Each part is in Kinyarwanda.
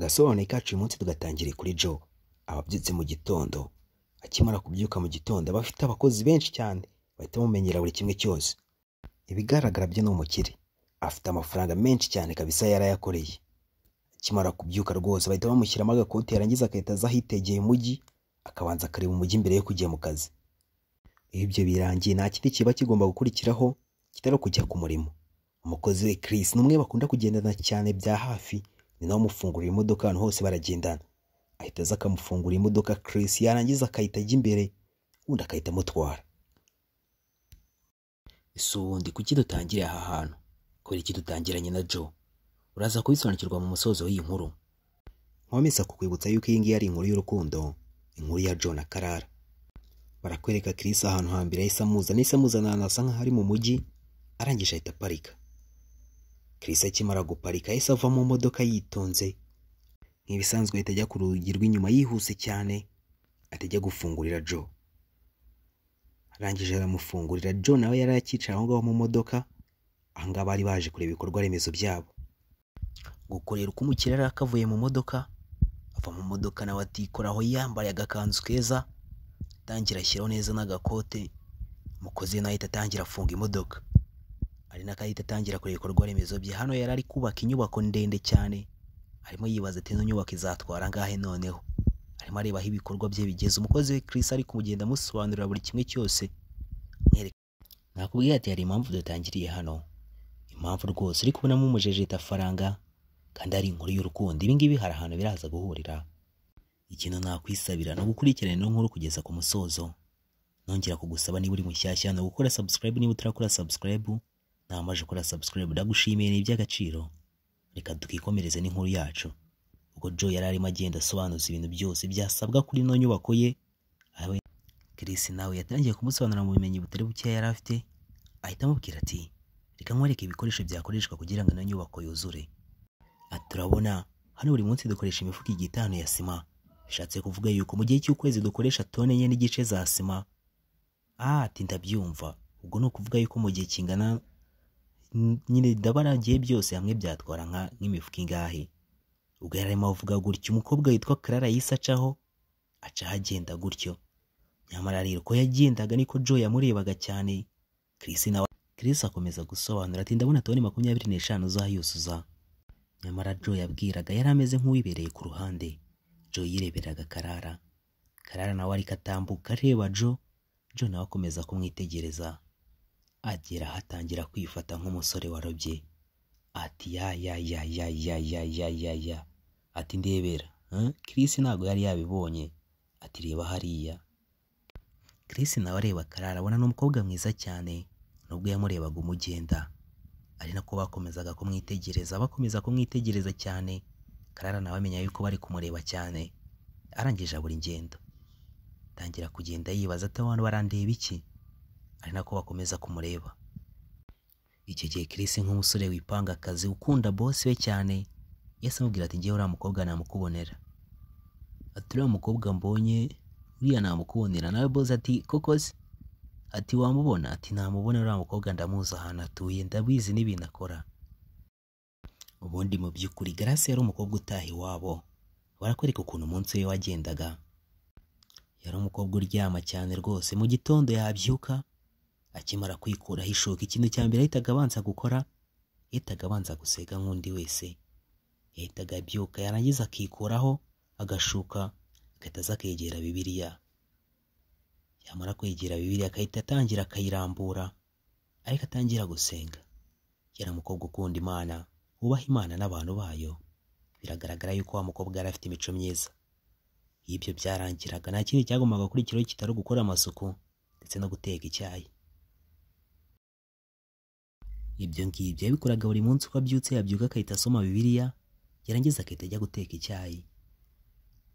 Agasobanuye kacu uyu munsi tugatangiriye kuri Joe. Ababyutse mu gitondo, akimara kubyuka mu gitondo aba afite abakozi benshi cyane bahita bamumenyera buri kimwe cyose. Ibigaragara byo ni umukire, afite amafaranga menshi cyane kabisa yarayakoreye. Akimara kubyuka rwose bahita bamushyiramo agakoti, yarangiza agahita aza ahitegeye umujyi, akabanza akareba umujyi mbere yo kujya mu kazi. Iyo ibyo birangiye nta kindi kiba kigomba gukurikiraho kitari kujya ku murimo. Umukozi we Chris ni umwe bakunda kugendana cyane bya hafi, ni nawe umufungurira imodoka ahantu hose baragendana. Ahita aza akamufungurira imodoka Chris, yarangiza akahita ajya imbere, undi akahita amutwara. Ese ubundi kuki dutangiriye aha hantu? Kubera iki dutangiranye na Joe? Uraza kubisobanukirwa mu musozo w'iyi nkuru. Nkomeza kukwibutsa yuko iyi ngiyi ari inkuru y'urukundo, inkuru ya Joe na Karara. Barakwereka Chris ahantu hambere yahise amuzana ahantu hasa nk'aho ari mu mujyi, arangije ahita aparika. Chris akimara guparika yahise ava mu modoka yitonze, nk'ibisanzwe ahita ajya ku rugi rw'inyuma yihuse cyane, atajya gufungurira Joe. Arangije aramufungurira. Joe nawe yari akicaye aho ngaho mu modoka, aha ngaha bari baje kureba ibikorwa remezo byabo. Gukorera uko umukire yari akavuye mu modoka, ava mu modoka nawe atikoraho, yambaye agakanzu keza, atangira ashyiraho neza n'agakote. Umukozi nawe ahita atangira afunga imodoka, ari nako ahita atangira kureba ibikorwa remezo bye. Hano yari ari kubaka inyubako ndende cyane, arimo yibaza ati ino nyubako izatwara angahe noneho. Arimo areba aho ibikorwa bye bigeze. Umukozi we Chris ari kumugenda amusobanurira buri kimwe cyose. Nakubwiye ati hari impamvu dutangiriye hano, impamvu rwose uri kubonamo umujejeta faranga kandi ari inkuru y'urukundo. Ibi ngibi hari ahantu biraza guhurira. Ikintu nakwisabira no gukurikirana ino nkuru kugeza ku musozo. Nongera kugusaba niba uri mushyashya no gukora subscribe, niba utarakora subscribe namaje gukora subscribe, ndagushimiye, ni iby'agaciro. Reka tukikomereze n'inkuru yacu. Ubwo Joe yari arimo agenda asobanuza ibintu byose byasabwa kuri ino nyubako ye, Chris nawe yatangiye kumusobanurira mu bimenyi butari buke yari afite. Ahita amubwira ati reka nkwereke ibikoresho byakoreshwa kugira ngo ino nyubako yuzure. Ati turabona hano buri munsi dukoresha imifuka 5 ya sima, bishatse kuvuga yuko mu gihe cy'ukwezi dukoresha tone enye n'igice za sima. Ati ndabyumva, ubwo ni ukuvuga yuko mu gihe kingana nyine ndabaragiye byose hamwe byatwara nk'imifuka ingahe. Ubwo yari arimo avuga gutyo, umukobwa witwa Karara yise aca agenda gutyo. Nyamara rero ko yagendaga niko Joe yamurebaga cyane. Chris akomeza gusobanura ati ndabona toni 25 uzayuzuza. Nyamara Joe yabwiraga yari ameze nk'uwibereye ku ruhande. Joe yireberaga Karara. Karara nawe ari katambuka areba Joe. Joe nawe akomeza kumwitegereza. Agera hatangira kwifata nk'umusore warobye. Ati ya ati ndebera. Chris ntago yari yabibonye. Ati reba hariya. Chris nawe areba Karara, abona n'umukobwa mwiza cyane, nubwo yamurebaga umugenda. Ari nako bakomezaga kumwitegereza cyane. Karara nawe amenya yuko bari kumureba cyane. Arangije abura ingendo, tangira kugenda yibaza ati abantu barandeba iki. Ari nako bakomeza kumureba. Icyo gihe Chris nk'umusore wipanga akazi ukunda boss we cyane, yese amubwira ati ngiye uriya mukobwa namukubonera. Ati uriya mukobwa mbonye uriya namukubonera nawe boss. Ati koko se? Ati wamubona? Ati namubona, uriya mukobwa ndamuzi ahantu atuye, ndabizi n'ibintu akora. Ubundi mu by'ukuri Grace yari umukobwa utaha iwabo. Barakwereka ukuntu umunsi we wagendaga. Yari umukobwa uryama cyane rwose. Mu gitondo yabyuka, akimara kwikuraho ishoka, ikintu cya mbere yahitaga abanza gukora, yahitaga abanza gusega nk'undi wese. Yahitaga abyuka, yarangiza akikuraho agashuka, agahita aza akegera Bibiliya. Yamara kwegera Bibiliya akahita atangira akayirambura, ariko atangira gusenga. Yari umukobwa ukunda Imana, wubaha Imana n'abantu bayo. Biragaragara yuko wa mukobwa yari afite imico myiza. Ibyo byarangiraga nta kindi cyagombaga kurikiraho kitari gukora amasuku ndetse no guteka icyayi. Ibyo ngibyo yabikoraga buri munsi uko abyutse. Yabyuka akahita asoma Bibiliya, yarangiza akahita ajya guteka icyayi.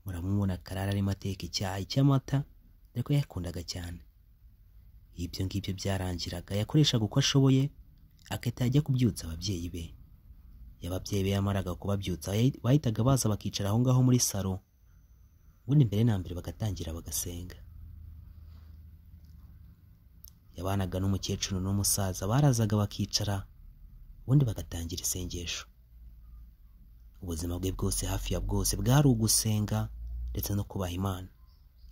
Muramubona Karara arimo ateka icyayi cy'amata, ariko yakundaga cyane. Ibyo ngibyo byarangiraga yakoreshaga uko ashoboye, akahita ajya kubyutsa ababyeyi be. Ababyeyi be yamaraga kubabyutsa bahitaga baza bakicara aho ngaho muri salo, ubundi mbere na mbere bagatangira bagasenga. Yabanaga n'umukecuru n'umusaza, barazaga bakicara, ubundi bagatangira isengesho. ubuzima bwe bwose hafi ya bwose bwari ugusenga ndetse no kubaha Imana.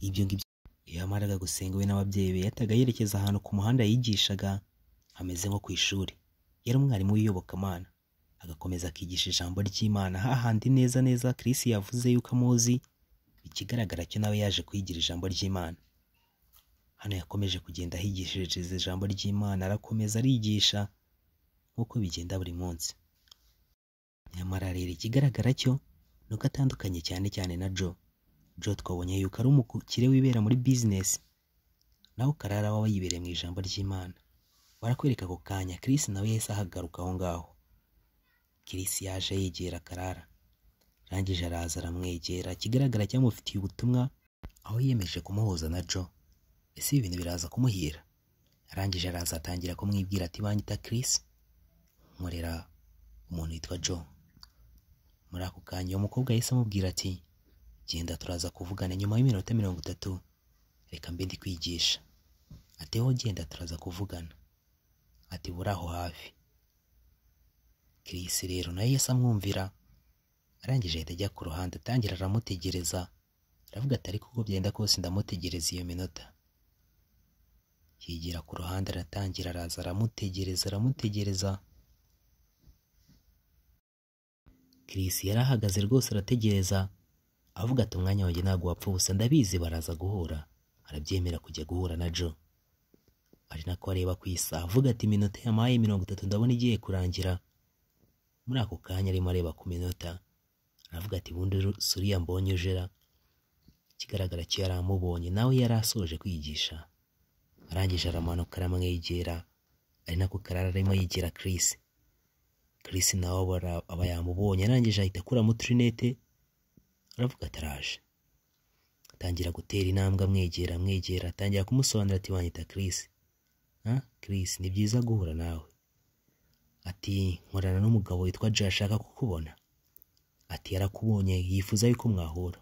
Ibyo ngibyo iyo yamaraga gusenga we n'ababyeyi be yataga yerekeza ahantu ku muhanda yigishaga hameze nko ku ishuri. Yari umwarimu w'iyobokamana, agakomeza akigisha ijambo ry'Imana hahandi neza neza Chris yavuze yuko amuzi, ikigaragara cyo nawe yaje kwigira ijambo ry'Imana. Hano yakomeje kugenda ahigishiriza ijambo ry'Imana, arakomeza arigisha nk'uko bigenda buri munsi. Nyamara rero ikigaragara cyo nuko atandukanye cyane cyane na Joe. Joe twabonye yuko ari umukire wibera muri business, naho Karara waba yibereye mu ijambo ry'Imana. Barakwereka ako kanya Chris nawe yahise ahagaruka aho ngaho. Chris yaje yegera Karara, arangije araza aramwegera, ikigaragara cyamufitiye ubutumwa aho yiyemeje kumuhuza na Joe. Ese ibintu biraza kumuhira? Arangije araza atangira kumwibwira ati banyita Chris, nkorera umuntu witwa Joe. Muri ako kanya uwo mukobwa yahise amubwira ati genda turaza kuvugana nyuma y'iminota 30, reka mbe ndi kwigisha. Ati ho genda turaza kuvugana, ati buri aho hafi. Chris rero nawe yahise amwumvira, arangije ahita ajya ku ruhande atangira aramutegereza. Aravuga ati ariko uko byenda kose ndamutegereza iyo minota. Yigira ku ruhande aratangira araza aramutegereza. Chris yari ahagaze rwose arategereza, avuga ati umwanya wanjye ntabwo wapfa ubusa, ndabizi baraza guhura. Arabyemera kujya guhura na Joe. Ari nako areba ku isaha avuga ati iminota yamaye 30 ndabona igiye kurangira. Muri ako kanya arimo areba ku minota, aravuga ati bundi suriya mbonye ujera. Ikigaragara cyo yari amubonye nawe yari asoje kwigisha. Arangije aramanuka aramwegera, ari nako Karara arimo yegera Chris. Chris nawe aba yamubonye, arangije ahita akuramo trinete, aravuga ati araje. Atangira gutera intambwe amwegera, atangira kumusobanurira ati wanyita Chris. Chris ni byiza guhura nawe. Ati nkorana n'umugabo witwa Joe ashaka kukubona. Ati yarakubonye yifuza yuko mwahura.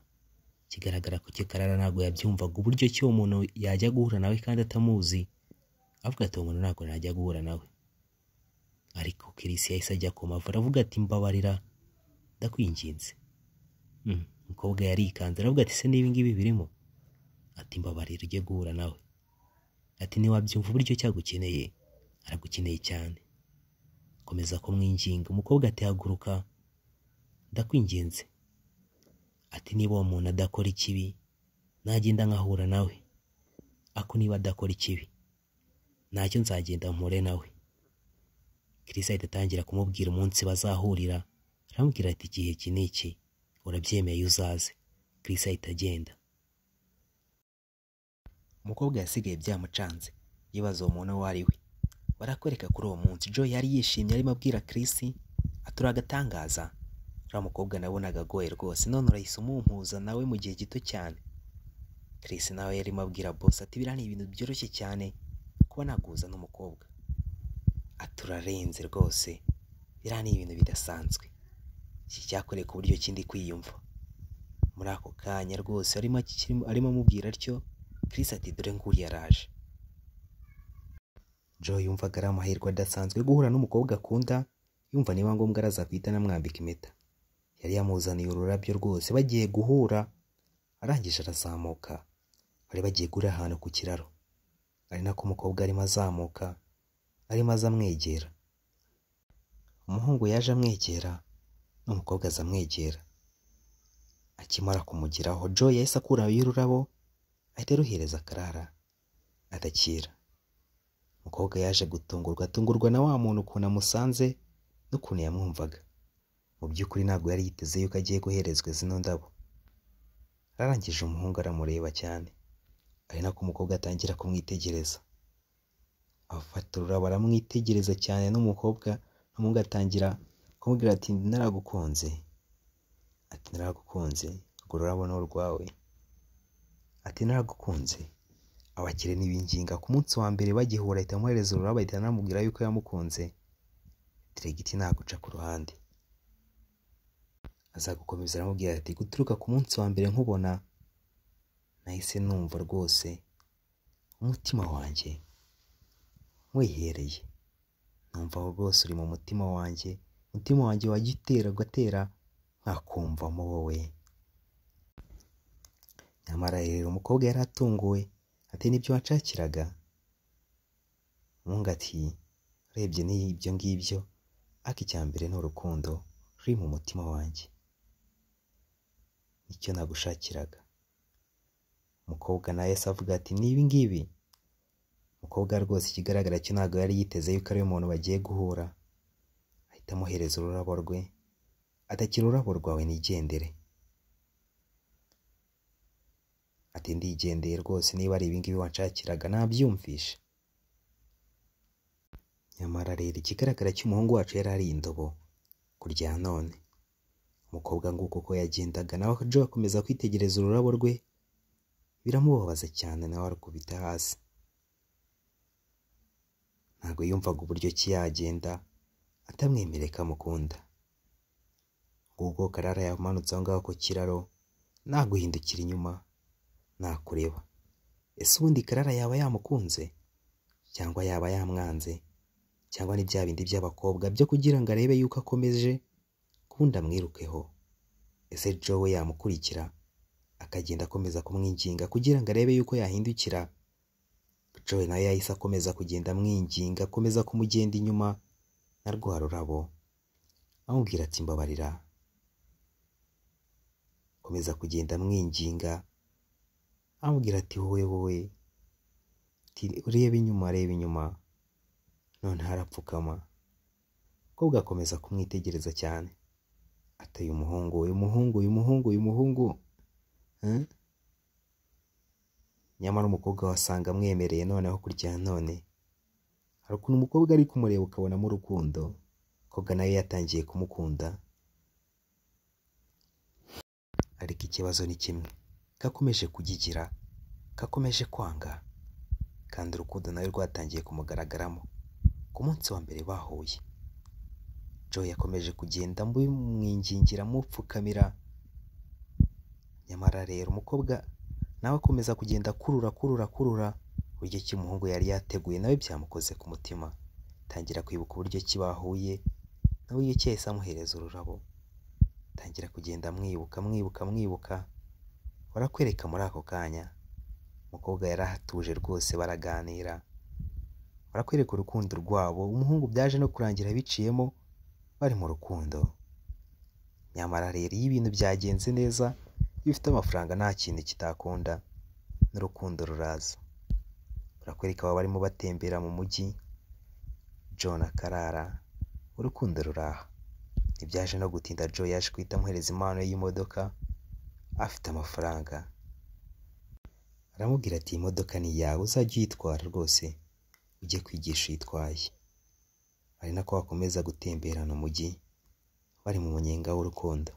Kigaragara ko Karara ntabwo yabyumvaga uburyo cyo umuntu yajya guhura nawe kandi atamuzi. Avuga ati umuntu ntabwo najya guhura nawe. Ariko Chris yahise ajya ku mavu aravuga ati mbabarira ndakwinginze. Umukobwa yarikanze aravuga ati se niba ngibi birimo? Ati mbabarira ujye guhura nawe. Ati niwabyumva uburyo cyagukeneye, aragukeneye cyane. Komeza kumwinginga. Umukobwa ati haguruka ndakwinginze. Ati niba uwo muntu adakora ikibi nagenda nkahura nawe, ako niba adakora ikibi ntacyo nzagenda mpure nawe. Chris ahita atangira kumubwira umunsi bazahurira, aramubwira ati igihe iki n'iki urabyemeye uzaze. Chris ahita agenda. Umukobwa yasigaye byamucanze, yibaza uwo muntu wari we. Barakwereka kuri uwo munsi Joe yari yishimye arimo abwira Chris atura agatangaza. Uriya mukobwa nabonaga agoye rwose, none urahise umumpuza nawe mu gihe gito cyane. Chris nawe yarimo abwira boss ati biriya ni ibintu byoroshye cyane kuba naguza n'umukobwa. Aturarenze rwose, biriya ni ibintu bidasanzwe. Iki cyakoreye ku buryo kindi kwiyumva. Muri ako kanya rwose arimo amubwira atyo, Chris ati dore nguriya araje. Joe yumvaga ari amahirwe adasanzwe guhura n'umukobwa akunda, yumva niba ngombwa araza kwita namwambika impeta. Yari yamuzaniye ururabyo rwose, bagiye guhura. Arangije arazamuka, bari bagiye gura ahantu ku kiraro. Ari nako umukobwa arimo azamuka, arimo azamwegera. Umuhungu yaje amwegera, n'umukobwa azamwegera. Akimara kumugeraho Joe yahise akuraho y'ururabo, ahita aruhereza Karara adakira. Umukobwa yaje gutungurwa na wa muntu ukuntu amusanze n'ukuntu yamwumvaga. Mu by'ukuri ntabwo yari yiteze yuko agiye guherezwa zino ndabo. Arangije umuhungu aramureba cyane, ari nako umukobwa atangira kumwitegereza. Afata ururabo aramwitegereza cyane n'umuhungu atangira kumubwira ati naragukunze. Ati naragukunze, urwo rurabo ni urwawe. Ati naragukunze. Abakire n'ibinginga ku munsi wa mbere bagihura ahita amuhereza ururabo, ahita anamubwira yuko yamukunze. Diregiti naguca ku ruhande. Azagukomeza aramubwira ati guturuka ku munsi wa mbere nkubona nahise numva rwose umutima wanjye wihereye. Numva rwose uri mu mutima wanjye, umutima wanjye wagitera ugatera nkakumvamo wowe. Nyamara rero umukobwa yari atunguwe, ati nibyo wanshakiraga? Umuhungu ati urebye ni ibyo ngibyo, ariko icya mbere ni urukundo ruri mu mutima wanjye, nicyo nagushakiraga. Umukobwa nawe yahise avuga ati ni ibi ngibi. Umukobwa rwose ikigaragara cyo ntabwo yari yiteze yuko ari umuntu bagiye guhura, ahita amuhereza ururabo rwe, atakira ururabo rwawe nigendere. Ati ndigendeye rwose, niba ari ibingibi wanshakiraga nabyumvishe. Nyamara rero ikigaragara cy'umuhungu wacu yari ari indobo kurya none. Umukobwa nguko uko yagendaga, nawe Joe akomeza kwitegereza ururabo rwe, biramubabaza cyane, nawe arukubita hasi. Ntabwo yumvaga uburyo ki yagenda atamwemereye ko amukunda. Ubwo Karara yamanutse aho ngaho ku kiraro, naguhindukira inyuma nakureba. Ese ubundi Karara yaba yamukunze cyangwa yaba yamwanze, cyangwa ni bya bindi by'abakobwa byo kugira ngo arebe yuko akomeje kubundi amwirukeho? Ese Joe we yamukurikira akagenda akomeza kumwinginga kugira ngo arebe yuko yahindukira? Joe nawe yahise akomeza kugenda amwinginga, akomeza kumugenda inyuma na rwa rurabo, amubwira ati mbabarira. Akomeza kugenda amwinginga, amubwira ati wowe urebe inyuma, reba inyuma. None harapfukama. Umukobwa akomeza kumwitegereza cyane, ati uyu muhungu. Nyamara umukobwa wasanga amwemereye noneho kurya none. Hari ukuntu umukobwa ari kumureba ukabonamo urukundo. Umukobwa nawe yatangiye kumukunda, ariko ikibazo ni kimwe, gakomeje kugigira, gakomeje kwanga, kandi urukundo nawe rwatangiye kumugaragaramo. Ku munsi wa mbere bahuye, Joe yakomeje kugenda mwingingira mupfukamira. Nyamara rero umukobwa nawe akomeza kugenda kurura uburyo ki umuhungu yari yateguye, nawe byamukoze ku mutima. Tangira kwibuka uburyo ki bahuye, nawe iyo cyahise amuhereza ururabo. Tangira kugenda mwibuka. Barakwereka muri ako kanya umukobwa yari ahatuje rwose, baraganira, barakwereka urukundo rwabo. Umuhungu byaje no kurangira biciyemo bari mu rukundo. Nyamara rero iyo ibintu byagenze neza, iyo ufite amafaranga nta kintu kitakunda, n'urukundo ruraza. Barakwereka aba barimo batembera mu mujyi, Joe na Karara, urukundo ruraha. Ntibyaje no gutinda, Joe yaje guhita amuhereza impano y'imodoka, afite amafaranga. Aramubwira ati iyi modoka ni iyawe, uzajya uyitwara rwose, ujye kwigisha uyitwaye. Ari nako bakomeza gutemberana umujyi, bari mu munyenga w'urukundo.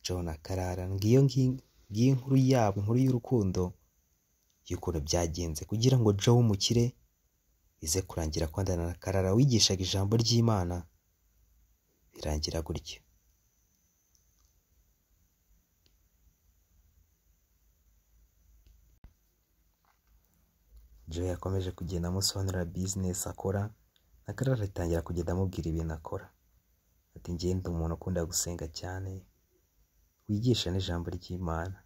Joe na Karara, ngiyo inkuru yabo, inkuru y'urukundo y'ukuntu byagenze kugira ngo Joe w'umukire bize kurangira kwandana na Karara wigishaga ijambo ry'Imana, birangira gutyo. Joe yakomeje kugenda amusobanurira business akora, na Karara atangira kugenda amubwira ibintu akora. Ati ngende umuntu ukunda gusenga cyane, wigisha n'ijambo ry'Imana.